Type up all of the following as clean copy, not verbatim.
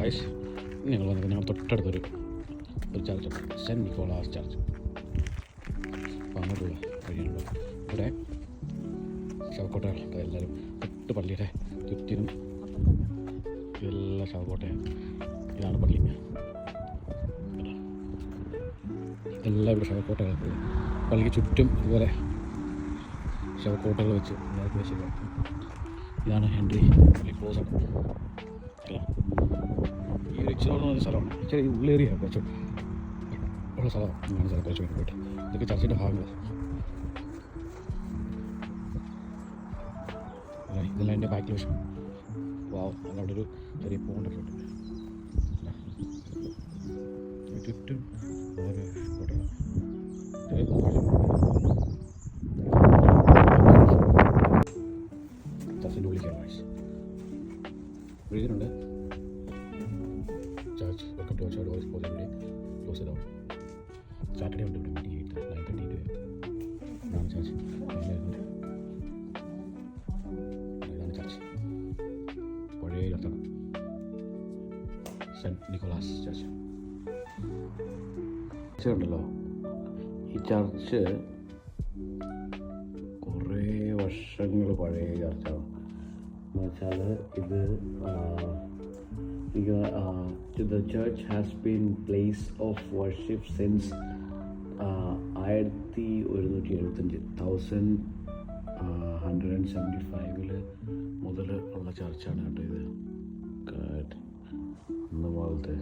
Guys ഞങ്ങൾ വന്നത് ഞങ്ങൾ തൊട്ടടുത്തൊരു ചർച്ചുണ്ട്, സെൻറ്റ് നിക്കോളാസ് ചർച്ച്. അപ്പോൾ അങ്ങോട്ടുള്ള വഴിയാണല്ലോ. ഇവിടെ ശവക്കോട്ടകൾ എല്ലാവരും തൊട്ട് പള്ളിയുടെ ചുറ്റിനും എല്ലാ ശവക്കോട്ടയാണ്. ഇതാണ് പള്ളി. ഇതെല്ലാം ഇവിടെ ശവക്കോട്ടകൾ, പള്ളിക്ക് ചുറ്റും ഇതുപോലെ ശവക്കോട്ടകൾ വെച്ച് എല്ലാവർക്കും വെച്ച്. ഇതാണ് എൻട്രി പള്ളി ക്ലോസാണ്. ഈ ഒരു ഇച്ചിരി സ്ഥലമാണ്, ഇച്ചിരി ഉള്ളേറിയ കുറച്ച് ഉള്ള സ്ഥലമാണ്. ഇങ്ങനെ സ്ഥലം കുറച്ച് വേണ്ടി പോയിട്ട് ഇതൊക്കെ ചർച്ചിൻ്റെ ഭാഗങ്ങൾ. ഇതെല്ലാം എൻ്റെ ബാക്ക് വശം. വാവ്, അവിടെ ഒരു ചെറിയ പോണ്ടൊക്കെ ഉണ്ട്. ചുറ്റും ഓരോ കോട്ടകളാണ്. ചർച്ചിൻ്റെ ഉള്ളിൽ കയറാം. എഴുതിയിട്ടുണ്ട് church welcome to our voice for every day close ചെയ്തോ. സാറ്റർഡേ ഉണ്ട് ഇവിടെ മീറ്റിംഗ് 9:30 ഇതാണ് ചർച്ച്. ഇതാണ് ചർച്ച്, പഴയ ചർച്ചാണ്, സെൻറ്റ് നിക്കോളാസ് ചർച്ച്. ഉണ്ടല്ലോ, ഈ ചർച്ച് കുറേ വർഷങ്ങൾ പഴയ ചർച്ചാണ്. എന്ന് വെച്ചാൽ ഇത് the church has been place of worship since 1175 മുതൽ ഉള്ള ചർച്ചാണ് കേട്ടോ ഇത്. പോലത്തെ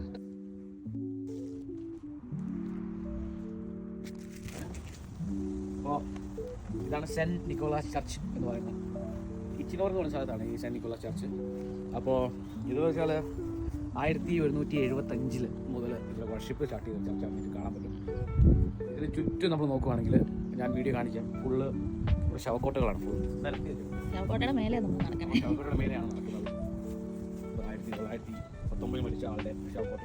അപ്പോൾ ഇതാണ് സെൻറ്റ് നിക്കോളാസ് ചർച്ച് എന്ന് പറയുന്നത്. ഇച്ചിനോർ എന്ന് പറഞ്ഞ സ്ഥലത്താണ് ഈ സെൻറ്റ് നിക്കോളാസ് ചർച്ച്. അപ്പോൾ ഇത് വെച്ചാൽ 1175 മുതൽ ഇതിൽ വർഷിപ്പ് സ്റ്റാർട്ട് ചെയ്ത ചർച്ചാണ്. ഇത് കാണാൻ പറ്റും. ഇതിന് ചുറ്റും നമ്മൾ നോക്കുകയാണെങ്കിൽ ഞാൻ വീഡിയോ കാണിക്കാം, ഫുള്ള് ശവക്കോട്ടകളാണ്. ശവക്കോട്ടയുടെ മേലെയാണ് നടക്കുന്നത്. 1919 മരിച്ച ആളുടെ ശവക്കോട്ട.